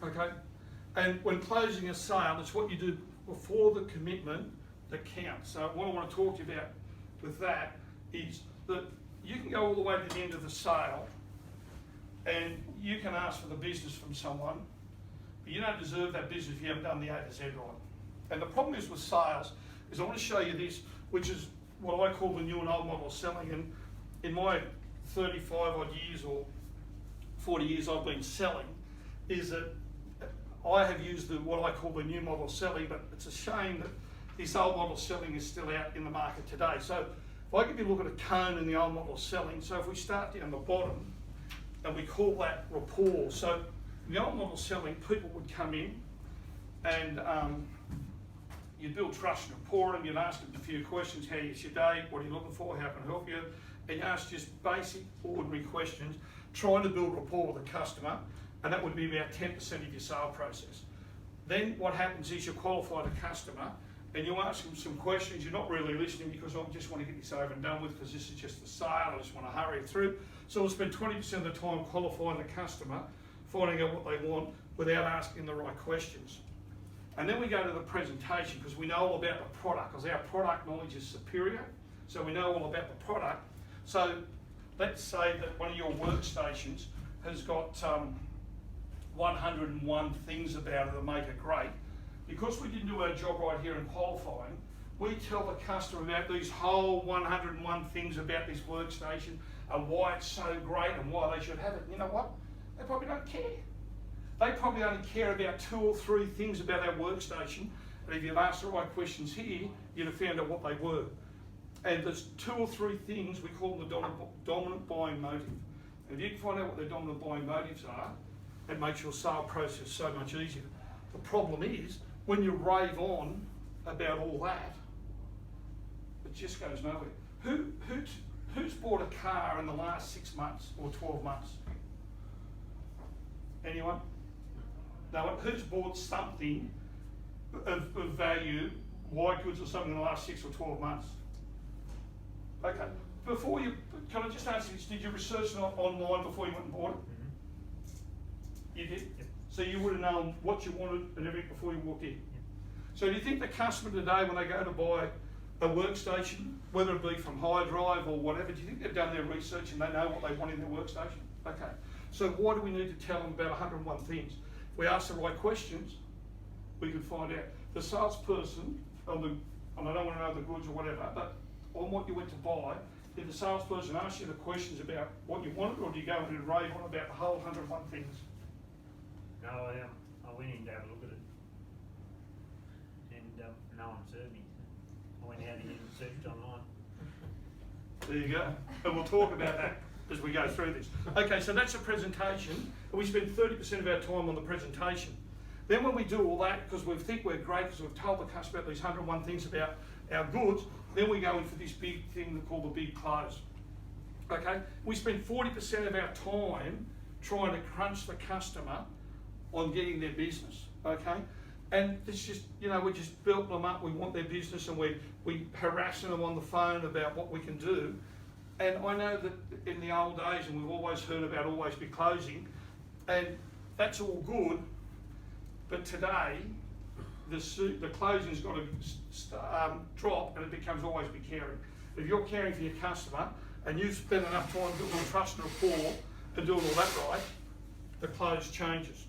okay? And when closing a sale, it's what you do before the commitment that counts. So what I want to talk to you about with that is that you can go all the way to the end of the sale and you can ask for the business from someone, but you don't deserve that business if you haven't done the A to Z right. And the problem is with sales, is I want to show you this, which is what I call the new and old model of selling. And in my 35 odd years or 40 years I've been selling, is that I have used what I call the new model of selling, but it's a shame that this old model of selling is still out in the market today. So if I give you a look at a cone in the old model of selling, so if we start down the bottom, and we call that rapport. So in the old model of selling, people would come in and you'd build trust and rapport, and you'd ask them a few questions. How's your day? What are you looking for? How can I help you? And you ask just basic, ordinary questions, trying to build rapport with the customer, and that would be about 10% of your sale process. Then what happens is you qualify the customer, and you ask them some questions. You're not really listening because I just want to get this over and done with because this is just a sale. I just want to hurry it through. So we'll spend 20% of the time qualifying the customer, finding out what they want without asking the right questions. And then we go to the presentation because we know all about the product, because our product knowledge is superior. So we know all about the product. So let's say that one of your workstations has got 101 things about it that make it great. Because we didn't do our job right here in qualifying, we tell the customer about these whole 101 things about this workstation and why it's so great and why they should have it. And you know what? They probably don't care. They probably only care about 2 or 3 things about our workstation. And if you'd asked the right questions here, you'd have found out what they were. And there's 2 or 3 things we call the dominant buying motive. And if you can find out what their dominant buying motives are, it makes your sale process so much easier. The problem is, when you rave on about all that, it just goes nowhere. Who's bought a car in the last 6 months or 12 months? Anyone? No. Who's bought something of value, white goods or something, in the last 6 or 12 months? Okay. Before you, can I just ask you, did you research it online before you went and bought it? Mm-hmm. You did? Yep. So you would have known what you wanted and everything before you walked in. Yep. So do you think the customer today, when they go to buy a workstation, whether it be from High Drive or whatever, do you think they've done their research and they know what they want in their workstation? Okay. So why do we need to tell them about 101 things? If we ask the right questions, we can find out. The salesperson, and I don't want to know the goods or whatever, but on what you went to buy, did the salesperson ask you the questions about what you wanted, or do you go in and rave on about the whole 101 things? No, I went in to have a look at it, and no one served me. I went out again and searched online. There you go. And we'll talk about that as we go through this. Okay, so that's a presentation, and we spend 30% of our time on the presentation. Then when we do all that, because we think we're great, because we've told the customer about these 101 things about our goods, then we go in for this big thing called the big close. Okay? We spend 40% of our time trying to crunch the customer on getting their business. Okay? And it's just, you know, we just built them up, we want their business, and we harassing them on the phone about what we can do. And I know that in the old days, and we've always heard about always be closing, and that's all good, but today, the closing's got to drop and it becomes always be caring. If you're caring for your customer and you've spent enough time building trust and rapport and doing all that right, the close changes.